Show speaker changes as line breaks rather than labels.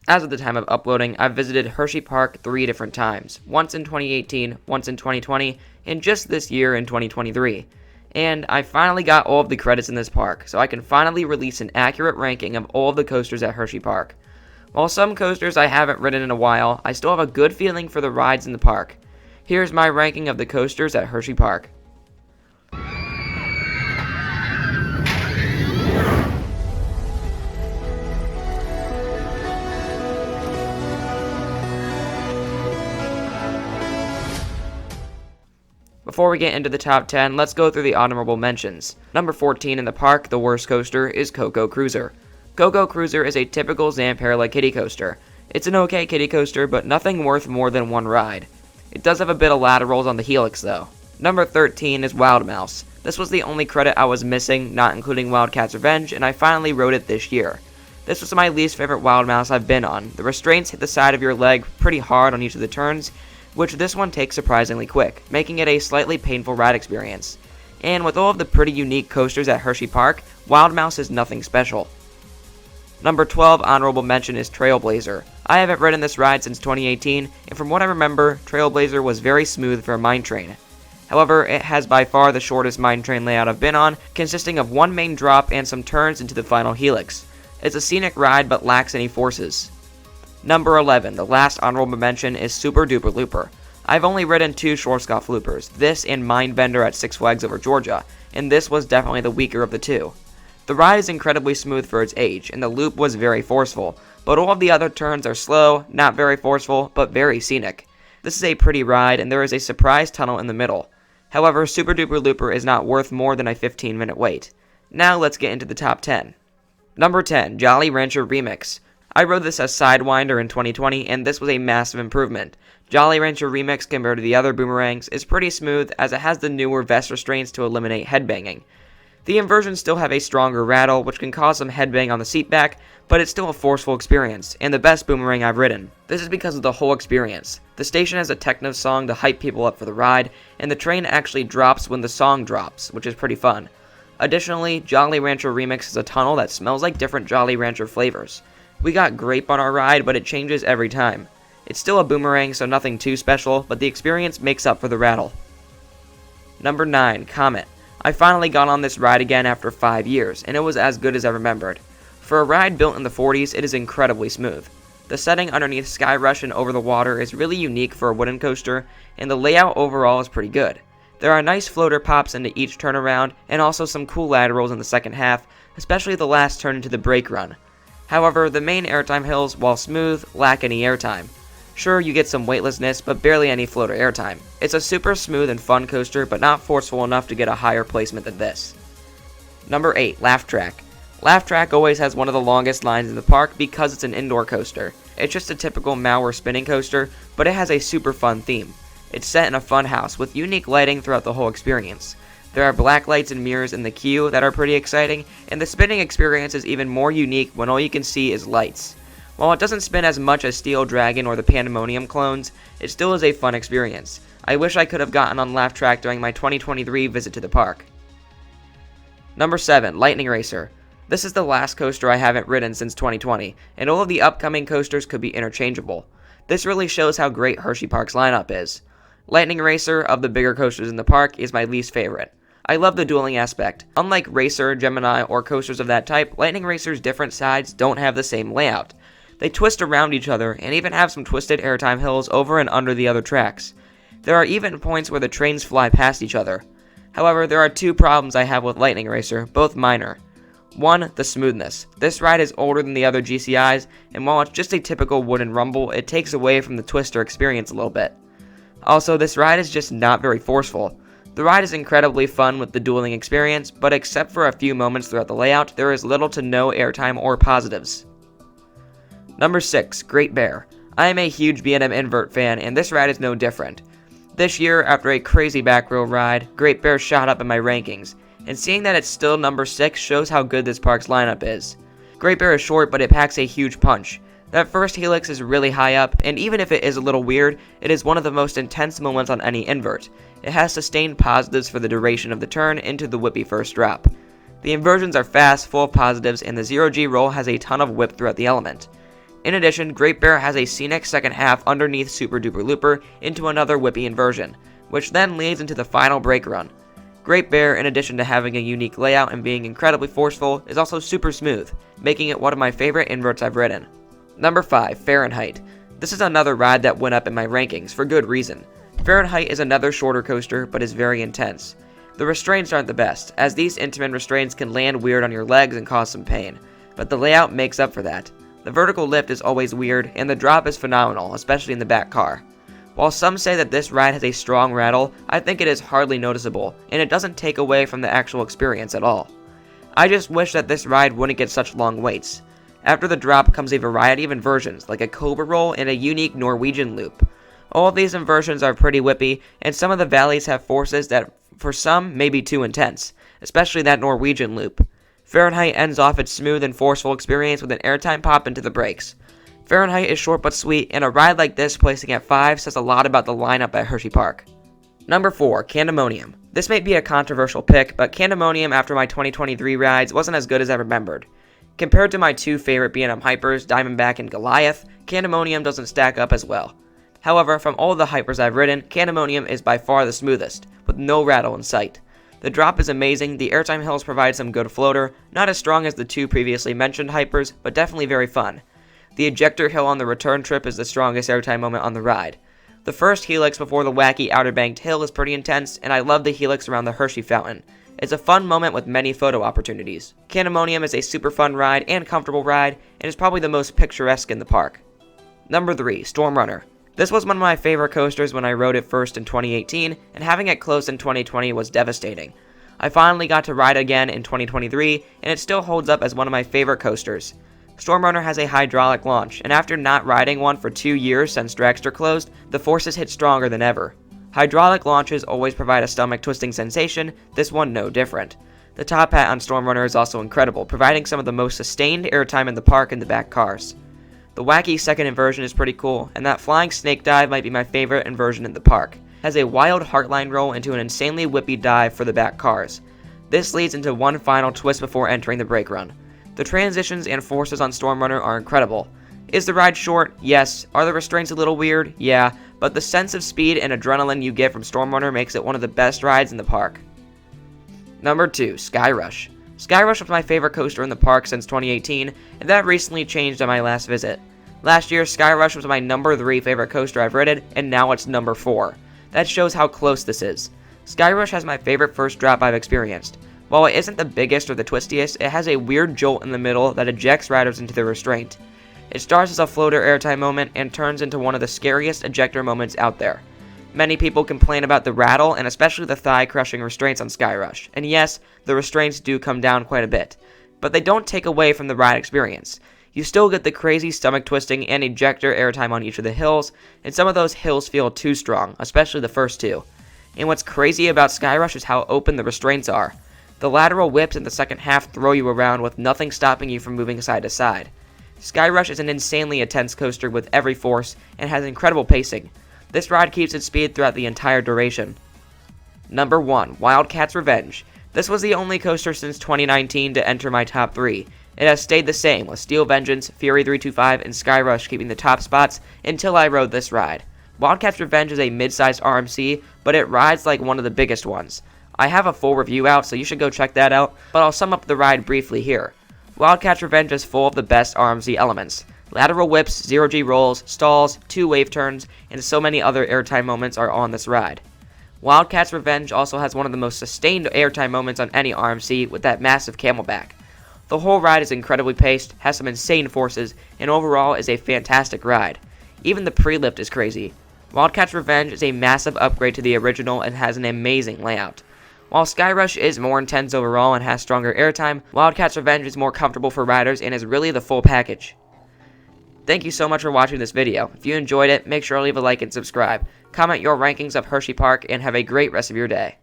As of the time of uploading, I've visited Hersheypark 3 different times, once in 2018, once in 2020, and just this year in 2023. And I finally got all of the credits in this park, so I can finally release an accurate ranking of all of the coasters at Hersheypark. While some coasters I haven't ridden in a while, I still have a good feeling for the rides in the park. Here's my ranking of the coasters at Hersheypark. Before we get into the top 10, let's go through the honorable mentions. Number 14 in the park, the worst coaster, is Coco Cruiser. Coco Cruiser is a typical Zamperla kiddie coaster. It's an okay kiddie coaster, but nothing worth more than one ride. It does have a bit of laterals on the helix though. Number 13 is Wild Mouse. This was the only credit I was missing, not including Wildcat's Revenge, and I finally rode it this year. This was my least favorite Wild Mouse I've been on. The restraints hit the side of your leg pretty hard on each of the turns, which this one takes surprisingly quick, making it a slightly painful ride experience. And with all of the pretty unique coasters at Hersheypark, Wild Mouse is nothing special. Number 12 honorable mention is Trailblazer. I haven't ridden this ride since 2018, and from what I remember, Trailblazer was very smooth for a mine train. However, it has by far the shortest mine train layout I've been on, consisting of one main drop and some turns into the final helix. It's a scenic ride but lacks any forces. Number 11, the last honorable mention, is Super Duper Looper. I've only ridden 2 Schwarzkopf loopers, this and Mindbender at Six Flags Over Georgia, and this was definitely the weaker of the two. The ride is incredibly smooth for its age, and the loop was very forceful, but all of the other turns are slow, not very forceful, but very scenic. This is a pretty ride, and there is a surprise tunnel in the middle. However, Super Duper Looper is not worth more than a 15-minute wait. Now let's get into the top 10. Number 10, Jolly Rancher Remix. I rode this as Sidewinder in 2020, and this was a massive improvement. Jolly Rancher Remix compared to the other boomerangs is pretty smooth as it has the newer vest restraints to eliminate headbanging. The inversions still have a stronger rattle, which can cause some headbang on the seat back, but it's still a forceful experience, and the best boomerang I've ridden. This is because of the whole experience. The station has a techno song to hype people up for the ride, and the train actually drops when the song drops, which is pretty fun. Additionally, Jolly Rancher Remix is a tunnel that smells like different Jolly Rancher flavors. We got grape on our ride, but it changes every time. It's still a boomerang, so nothing too special, but the experience makes up for the rattle. Number 9, Comet. I finally got on this ride again after 5 years, and it was as good as I remembered. For a ride built in the 40s, it is incredibly smooth. The setting underneath Sky Rush and over the water is really unique for a wooden coaster, and the layout overall is pretty good. There are nice floater pops into each turnaround, and also some cool laterals in the second half, especially the last turn into the brake run. However, the main airtime hills, while smooth, lack any airtime. Sure, you get some weightlessness, but barely any floater airtime. It's a super smooth and fun coaster, but not forceful enough to get a higher placement than this. Number 8, Laugh Track. Laugh Track always has one of the longest lines in the park because it's an indoor coaster. It's just a typical Mauer spinning coaster, but it has a super fun theme. It's set in a fun house with unique lighting throughout the whole experience. There are black lights and mirrors in the queue that are pretty exciting, and the spinning experience is even more unique when all you can see is lights. While it doesn't spin as much as Steel Dragon or the Pandemonium clones, it still is a fun experience. I wish I could have gotten on Laugh Track during my 2023 visit to the park. Number 7, Lightning Racer. This is the last coaster I haven't ridden since 2020, and all of the upcoming coasters could be interchangeable. This really shows how great Hersheypark's lineup is. Lightning Racer, of the bigger coasters in the park, is my least favorite. I love the dueling aspect. Unlike Racer, Gemini, or coasters of that type, Lightning Racer's different sides don't have the same layout. They twist around each other, and even have some twisted airtime hills over and under the other tracks. There are even points where the trains fly past each other. However, there are 2 problems I have with Lightning Racer, both minor. 1, the smoothness. This ride is older than the other GCIs, and while it's just a typical wooden rumble, it takes away from the twister experience a little bit. Also, this ride is just not very forceful. The ride is incredibly fun with the dueling experience, but except for a few moments throughout the layout, there is little to no airtime or positives. Number 6, Great Bear. I am a huge B&M invert fan, and this ride is no different. This year, after a crazy back row ride, Great Bear shot up in my rankings, and seeing that it's still number 6 shows how good this park's lineup is. Great Bear is short, but it packs a huge punch. That first helix is really high up, and even if it is a little weird, it is one of the most intense moments on any invert. It has sustained positives for the duration of the turn into the whippy first drop. The inversions are fast, full of positives, and the 0G roll has a ton of whip throughout the element. In addition, Great Bear has a scenic second half underneath Super Duper Looper into another whippy inversion, which then leads into the final brake run. Great Bear, in addition to having a unique layout and being incredibly forceful, is also super smooth, making it one of my favorite inverts I've ridden. Number 5, Fahrenheit. This is another ride that went up in my rankings, for good reason. Fahrenheit is another shorter coaster, but is very intense. The restraints aren't the best, as these Intamin restraints can land weird on your legs and cause some pain, but the layout makes up for that. The vertical lift is always weird, and the drop is phenomenal, especially in the back car. While some say that this ride has a strong rattle, I think it is hardly noticeable, and it doesn't take away from the actual experience at all. I just wish that this ride wouldn't get such long waits. After the drop comes a variety of inversions, like a cobra roll and a unique Norwegian loop. All of these inversions are pretty whippy, and some of the valleys have forces that, for some, may be too intense, especially that Norwegian loop. Fahrenheit ends off its smooth and forceful experience with an airtime pop into the brakes. Fahrenheit is short but sweet, and a ride like this placing at 5 says a lot about the lineup at Hersheypark. Number 4, Candemonium. This may be a controversial pick, but Candemonium after my 2023 rides wasn't as good as I remembered. Compared to my two favorite B&M Hypers, Diamondback and Goliath, Candemonium doesn't stack up as well. However, from all the Hypers I've ridden, Candemonium is by far the smoothest, with no rattle in sight. The drop is amazing, the airtime hills provide some good floater, not as strong as the two previously mentioned Hypers, but definitely very fun. The ejector hill on the return trip is the strongest airtime moment on the ride. The first helix before the wacky outer banked hill is pretty intense, and I love the helix around the Hershey fountain. It's a fun moment with many photo opportunities. Candemonium is a super fun ride and comfortable ride, and is probably the most picturesque in the park. Number 3, Storm Runner. This was one of my favorite coasters when I rode it first in 2018, and having it closed in 2020 was devastating. I finally got to ride again in 2023, and it still holds up as one of my favorite coasters. Storm Runner has a hydraulic launch, and after not riding one for 2 years since Dragster closed, the forces hit stronger than ever. Hydraulic launches always provide a stomach-twisting sensation, this one no different. The top hat on Storm Runner is also incredible, providing some of the most sustained airtime in the park in the back cars. The wacky second inversion is pretty cool, and that flying snake dive might be my favorite inversion in the park. It has a wild heartline roll into an insanely whippy dive for the back cars. This leads into one final twist before entering the brake run. The transitions and forces on Storm Runner are incredible. Is the ride short? Yes. Are the restraints a little weird? Yeah. But the sense of speed and adrenaline you get from Storm Runner makes it one of the best rides in the park. Number 2, Sky Rush. Sky Rush was my favorite coaster in the park since 2018, and that recently changed on my last visit. Last year, Sky Rush was my number 3 favorite coaster I've ridden, and now it's number 4. That shows how close this is. Sky Rush has my favorite first drop I've experienced. While it isn't the biggest or the twistiest, it has a weird jolt in the middle that ejects riders into the restraint. It starts as a floater airtime moment and turns into one of the scariest ejector moments out there. Many people complain about the rattle and especially the thigh-crushing restraints on Sky Rush, and yes, the restraints do come down quite a bit, but they don't take away from the ride experience. You still get the crazy stomach twisting and ejector airtime on each of the hills, and some of those hills feel too strong, especially the first two. And what's crazy about Sky Rush is how open the restraints are. The lateral whips in the second half throw you around with nothing stopping you from moving side to side. Sky Rush is an insanely intense coaster with every force and has incredible pacing. This ride keeps its speed throughout the entire duration. Number 1, Wildcat's Revenge. This was the only coaster since 2019 to enter my top 3. It has stayed the same, with Steel Vengeance, Fury 325, and Sky Rush keeping the top spots until I rode this ride. Wildcat's Revenge is a mid-sized RMC, but it rides like one of the biggest ones. I have a full review out, so you should go check that out, but I'll sum up the ride briefly here. Wildcat's Revenge is full of the best RMC elements. Lateral whips, 0G rolls, stalls, 2 wave turns, and so many other airtime moments are on this ride. Wildcat's Revenge also has one of the most sustained airtime moments on any RMC with that massive camelback. The whole ride is incredibly paced, has some insane forces, and overall is a fantastic ride. Even the pre-lift is crazy. Wildcat's Revenge is a massive upgrade to the original and has an amazing layout. While Sky Rush is more intense overall and has stronger airtime, Wildcat's Revenge is more comfortable for riders and is really the full package. Thank you so much for watching this video. If you enjoyed it, make sure to leave a like and subscribe. Comment your rankings of Hersheypark and have a great rest of your day.